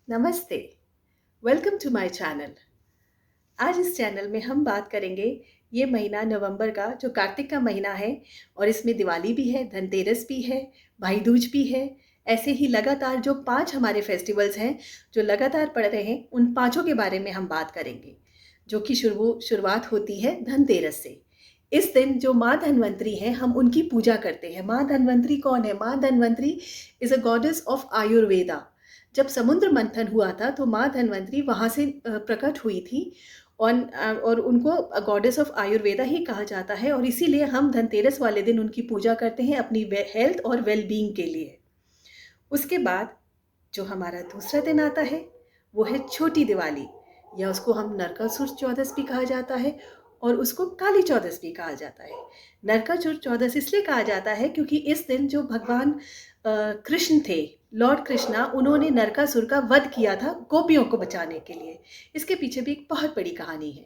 नमस्ते। Welcome to my channel. आज इस चैनल में हम बात करेंगे ये महीना नवंबर का जो कार्तिक का महीना है और इसमें दिवाली भी है, धनतेरस भी है, भाई दूज भी है। ऐसे ही लगातार जो 5 हमारे फेस्टिवल्स हैं जो लगातार पड़ रहे हैं उन पाँचों के बारे में हम बात करेंगे, जो कि शुरुआत होती है धनतेरस से। इस दिन जो माँ धन्वंतरी हैं हम उनकी पूजा करते हैं। माँ धन्वंतरी कौन है? माँ Dhanvantari is a goddess of Ayurveda. जब समुद्र मंथन हुआ था तो माँ धन्वंतरी वहाँ से प्रकट हुई थी और उनको गॉडेस ऑफ आयुर्वेदा ही कहा जाता है और इसीलिए हम धनतेरस वाले दिन उनकी पूजा करते हैं अपनी हेल्थ और वेल बीइंग के लिए। उसके बाद जो हमारा दूसरा दिन आता है वो है छोटी दिवाली, या उसको हम नरकासुर चौदस भी कहा जाता है और उसको काली चौदस भी कहा जाता है। नरकासुर चौदस इसलिए कहा जाता है क्योंकि इस दिन जो भगवान कृष्ण थे, लॉर्ड कृष्णा, उन्होंने नरकासुर का वध किया था गोपियों को बचाने के लिए। इसके पीछे भी एक बहुत बड़ी कहानी है,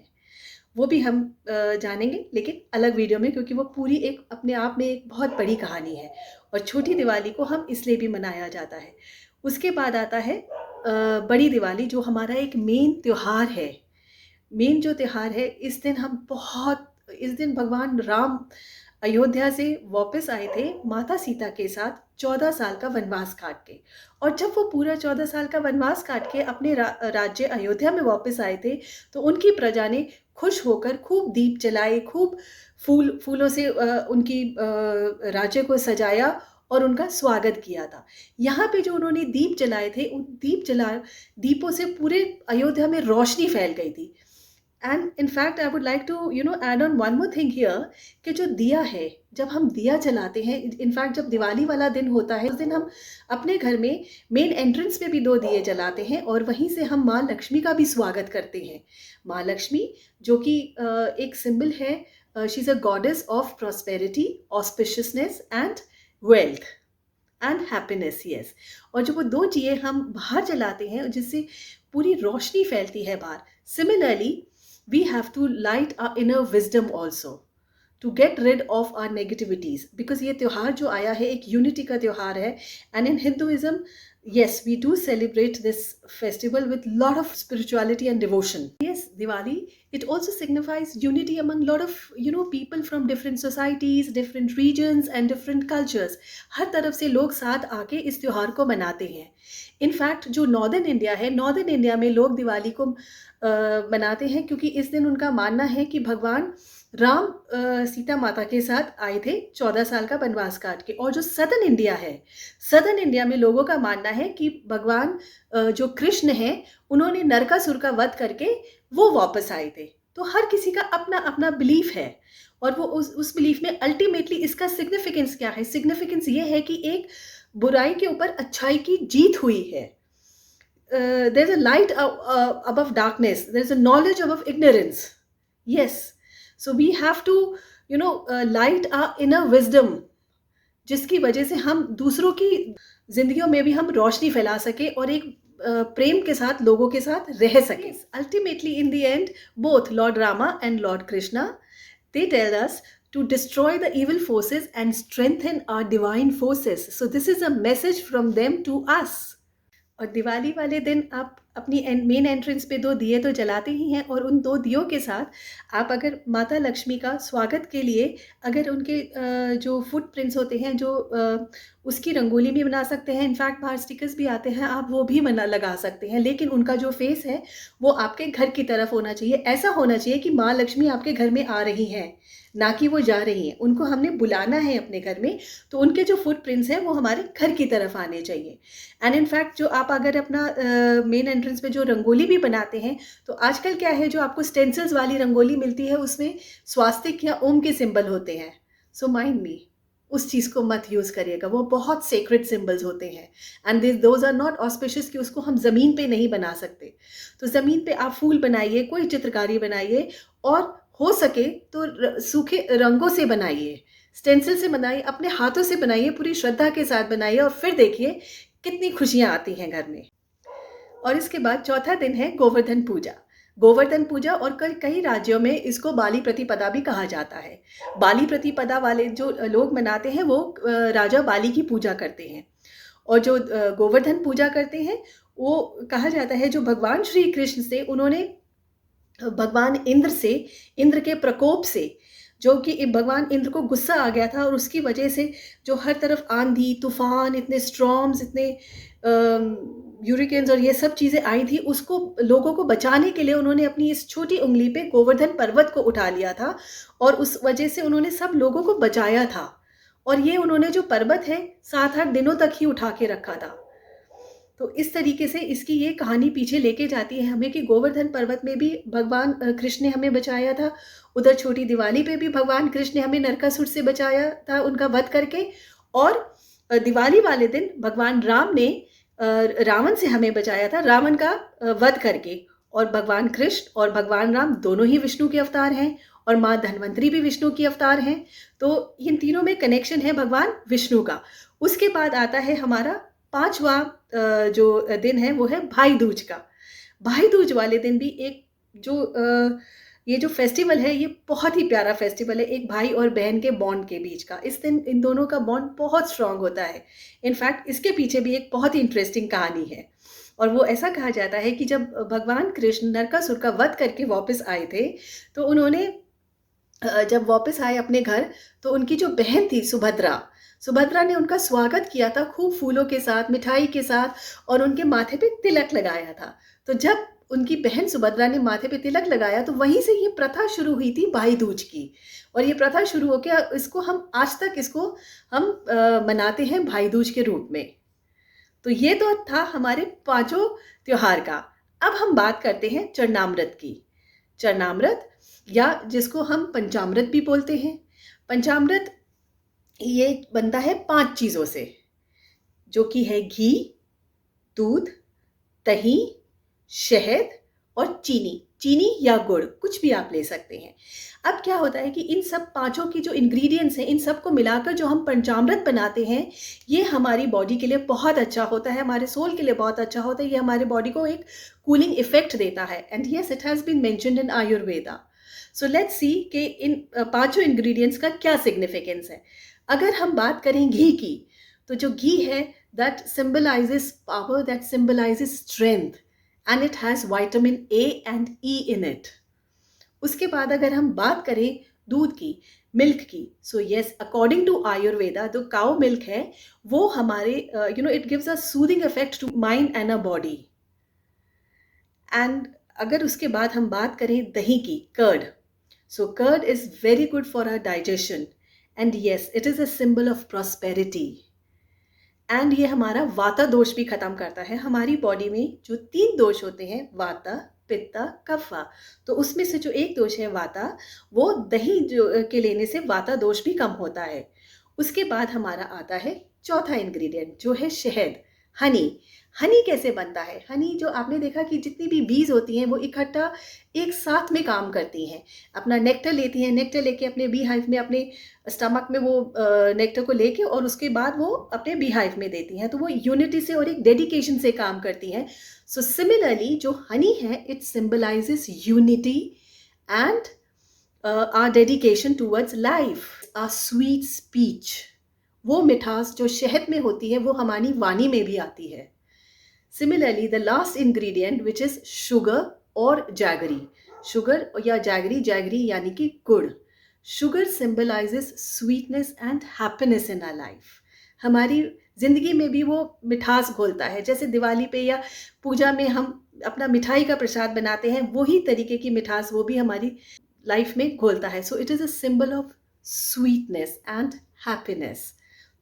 वो भी हम जानेंगे लेकिन अलग वीडियो में, क्योंकि वो पूरी एक अपने आप में एक बहुत बड़ी कहानी है और छोटी दिवाली को हम इसलिए भी मनाया जाता है। उसके बाद आता है बड़ी दिवाली, जो हमारा एक मेन त्योहार है। मेन जो त्योहार है, इस दिन भगवान राम अयोध्या से वापस आए थे माता सीता के साथ 14 साल का वनवास काट के। और जब वो पूरा 14 साल का वनवास काट के अपने राज्य अयोध्या में वापस आए थे तो उनकी प्रजा ने खुश होकर खूब दीप जलाए, खूब फूलों से उनकी राज्य को सजाया और उनका स्वागत किया था। यहाँ पे जो उन्होंने दीप जलाए थे, उन दीपों से पूरे अयोध्या में रोशनी फैल गई थी। And in fact I would like to add on one more thing here, कि जो दिया है, जब हम दिया जलाते हैं, इनफैक्ट जब दिवाली वाला दिन होता है उस दिन हम अपने घर में मेन एंट्रेंस में भी 2 दिए जलाते हैं और वहीं से हम माँ लक्ष्मी का भी स्वागत करते हैं। माँ लक्ष्मी जो कि एक सिंबल है, she is a goddess of prosperity, auspiciousness and wealth and happiness, yes. और जो वो 2 दिए हम बाहर जलाते हैं जिससे पूरी रोशनी फैलती है बाहर। Similarly we have to light our inner wisdom also to get rid of our negativities, because ये त्योहार जो आया है एक यूनिटी का त्योहार है। And in Hinduism, yes, we do celebrate this festival with lot of spirituality and devotion. Yes, Diwali, it also signifies unity among lot of people from different societies, different regions and different cultures. हर तरफ से लोग साथ आके इस त्योहार को मनाते हैं। इनफैक्ट जो नॉर्दर्न इंडिया है, नॉर्दर्न इंडिया में लोग दिवाली को मनाते हैं क्योंकि इस दिन उनका मानना है कि भगवान राम सीता माता के साथ आए थे 14 साल का वनवास काट के। और जो सदर्न इंडिया है, सदर्न इंडिया में लोगों का मानना है कि भगवान जो कृष्ण हैं, उन्होंने नरकासुर का वध करके वो वापस आए थे। तो हर किसी का अपना अपना बिलीफ है और वो उस बिलीफ में अल्टीमेटली इसका सिग्निफिकेंस क्या है? सिग्निफिकेंस ये है कि एक बुराई के ऊपर अच्छाई की जीत हुई है। There's a light above darkness. There's a knowledge above ignorance. Yes. So we have to, light our inner wisdom, जिसकी वजह से हम दूसरों की जिंदगियों में भी हम रोशनी फैला सके और एक प्रेम के साथ लोगों के साथ रह सके। Ultimately, in the end, both Lord Rama and Lord Krishna, they tell us to destroy the evil forces and strengthen our divine forces. So this is a message from them to us. और दिवाली वाले दिन आप अपनी main entrance पे 2 दिए तो जलाते ही हैं और उन 2 दियों के साथ आप अगर माता लक्ष्मी का स्वागत के लिए अगर उनके जो फुटप्रिंट्स होते हैं, जो उसकी रंगोली भी बना सकते हैं। इनफैक्ट बाहर स्टिकर्स भी आते हैं, आप वो भी लगा सकते हैं। लेकिन उनका जो फेस है वो आपके घर की तरफ होना चाहिए। ऐसा होना चाहिए कि माँ लक्ष्मी आपके घर में आ रही हैं, ना कि वो जा रही हैं। उनको हमने बुलाना है अपने घर में, तो उनके जो फुटप्रिंट्स हैं वो हमारे घर की तरफ आने चाहिए। एंड इनफैक्ट जो आप अगर अपना मेन एंट्रेंस पे जो रंगोली भी बनाते हैं, तो आजकल क्या है, जो आपको स्टेंसिल्स वाली रंगोली मिलती है उसमें स्वास्तिक या ओम के सिंबल होते हैं। सो माइंड मी, उस चीज़ को मत यूज़ करिएगा, वो बहुत सेक्रेड सिंबल्स होते हैं and those are not auspicious, कि उसको हम ज़मीन पे नहीं बना सकते। तो ज़मीन पे आप फूल बनाइए, कोई चित्रकारी बनाइए और हो सके तो सूखे रंगों से बनाइए, स्टेंसिल से बनाइए, अपने हाथों से बनाइए, पूरी श्रद्धा के साथ बनाइए और फिर देखिए कितनी खुशियाँ आती हैं घर में। और इसके बाद चौथा दिन है गोवर्धन पूजा। गोवर्धन पूजा, और कई राज्यों में इसको बाली प्रतिपदा भी कहा जाता है। बाली प्रतिपदा वाले जो लोग मनाते हैं वो राजा बाली की पूजा करते हैं। और जो गोवर्धन पूजा करते हैं वो कहा जाता है जो भगवान श्री कृष्ण से उन्होंने भगवान इंद्र के प्रकोप से, जो कि भगवान इंद्र को गुस्सा आ गया था और उसकी वजह से जो हर तरफ आंधी तूफान, इतने स्टॉर्म्स, इतने यूरिकेन्स और ये सब चीज़ें आई थी, उसको लोगों को बचाने के लिए उन्होंने अपनी इस छोटी उंगली पे गोवर्धन पर्वत को उठा लिया था और उस वजह से उन्होंने सब लोगों को बचाया था। और ये उन्होंने जो पर्वत है 7-8 दिनों तक ही उठा के रखा था। तो इस तरीके से इसकी ये कहानी पीछे लेके जाती है हमें कि गोवर्धन पर्वत में भी भगवान कृष्ण ने हमें बचाया था। उधर छोटी दिवाली पे भी भगवान कृष्ण ने हमें नरकासुर से बचाया था उनका वध करके। और दिवाली वाले दिन भगवान राम ने रावण से हमें बचाया था, रावण का वध करके। और भगवान कृष्ण और भगवान राम दोनों ही विष्णु के अवतार हैं और माँ धन्वंतरी भी विष्णु की अवतार हैं। तो इन तीनों में कनेक्शन है भगवान विष्णु का। उसके बाद आता है हमारा 5वां जो दिन है वो है भाई दूज का। भाई दूज वाले दिन भी एक जो ये जो फेस्टिवल है ये बहुत ही प्यारा फेस्टिवल है, एक भाई और बहन के बॉन्ड के बीच का। इस दिन इन दोनों का बॉन्ड बहुत स्ट्रांग होता है। इनफैक्ट इसके पीछे भी एक बहुत ही इंटरेस्टिंग कहानी है। और वो ऐसा कहा जाता है कि जब भगवान कृष्ण नरकासुर का वध करके वापस आए थे, तो उन्होंने जब वापस आए अपने घर, तो उनकी जो बहन थी सुभद्रा ने उनका स्वागत किया था खूब फूलों के साथ, मिठाई के साथ और उनके माथे पे तिलक लगाया था। तो जब उनकी बहन सुभद्रा ने माथे पे तिलक लगाया तो वहीं से ये प्रथा शुरू हुई थी भाई दूज की। और ये प्रथा शुरू होकर इसको हम आज तक इसको हम मनाते हैं भाई दूज के रूप में। तो ये तो था हमारे 5 त्योहार का। अब हम बात करते हैं चरणामृत की। चरणामृत या जिसको हम पंचामृत भी बोलते हैं। पंचामृत ये बनता है 5 चीज़ों से, जो कि है घी, दूध, दही, शहद और चीनी या गुड़, कुछ भी आप ले सकते हैं। अब क्या होता है कि इन सब 5 की जो इंग्रेडिएंट्स हैं, इन सब को मिलाकर जो हम पंचामृत बनाते हैं, ये हमारी बॉडी के लिए बहुत अच्छा होता है, हमारे सोल के लिए बहुत अच्छा होता है। ये हमारे बॉडी को एक कूलिंग इफेक्ट देता है। And yes, it has been mentioned in Ayurveda. So let's see कि इन 5 इंग्रेडिएंट्स का क्या सिग्निफिकेंस है। अगर हम बात करें घी की, तो जो घी है that symbolizes power, that symbolizes strength and it has vitamin A and E in it. उसके बाद अगर हम बात करें दूध की, मिल्क की, so yes, according to Ayurveda जो काउ मिल्क है वो हमारे it gives a soothing effect to mind and a body. And अगर उसके बाद हम बात करें दही की, curd, so curd is very good for our digestion and yes, it is a symbol of prosperity. And ये हमारा वाता दोष भी खत्म करता है। हमारी बॉडी में जो 3 दोष होते हैं, वाता, पित्ता, कफा, तो उसमें से जो एक दोष है वाता, वो दही जो के लेने से वाता दोष भी कम होता है। उसके बाद हमारा आता है चौथा इंग्रेडिएंट जो है शहद, हनी। हनी कैसे बनता है? हनी जो आपने देखा कि जितनी भी बीज होती हैं वो इकट्ठा एक साथ में काम करती हैं, अपना नेक्टर लेती हैं, नेक्टर लेके अपने बी हाइव में, अपने स्टमक में वो नेक्टर को लेके और उसके बाद वो अपने बी हाइव में देती हैं। तो वो यूनिटी से और एक डेडिकेशन से काम करती हैं। सो सिमिलरली जो हनी है, it symbolises unity and our dedication towards life, our sweet speech. वो मिठास जो शहद में होती है वो हमारी वाणी में भी आती है। Similarly, the last ingredient which is sugar और जैगरी, शुगर या जैगरी यानी कि गुड़। Sugar symbolizes sweetness and happiness in our life। हमारी जिंदगी में भी वो मिठास घोलता है। जैसे दिवाली पे या पूजा में हम अपना मिठाई का प्रसाद बनाते हैं, वही तरीके की मिठास वो भी हमारी लाइफ में घोलता है। So it is a symbol of sweetness and happiness.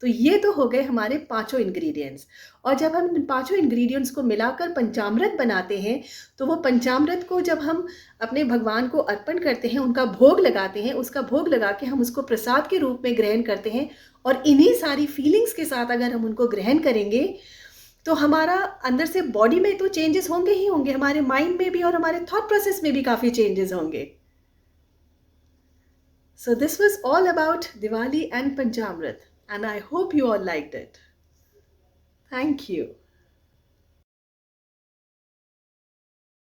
तो ये तो हो गए हमारे 5 इंग्रेडिएंट्स। और जब हम इन 5 इंग्रेडिएंट्स को मिलाकर पंचामृत बनाते हैं, तो वो पंचामृत को जब हम अपने भगवान को अर्पण करते हैं, उनका भोग लगाते हैं, उसका भोग लगा के हम उसको प्रसाद के रूप में ग्रहण करते हैं। और इन्हीं सारी फीलिंग्स के साथ अगर हम उनको ग्रहण करेंगे, तो हमारा अंदर से बॉडी में तो चेंजेस होंगे ही होंगे, हमारे माइंड में भी और हमारे थॉट प्रोसेस में भी काफ़ी चेंजेस होंगे। So this was all about Diwali and Panchamrit, and I hope you all liked it. Thank you.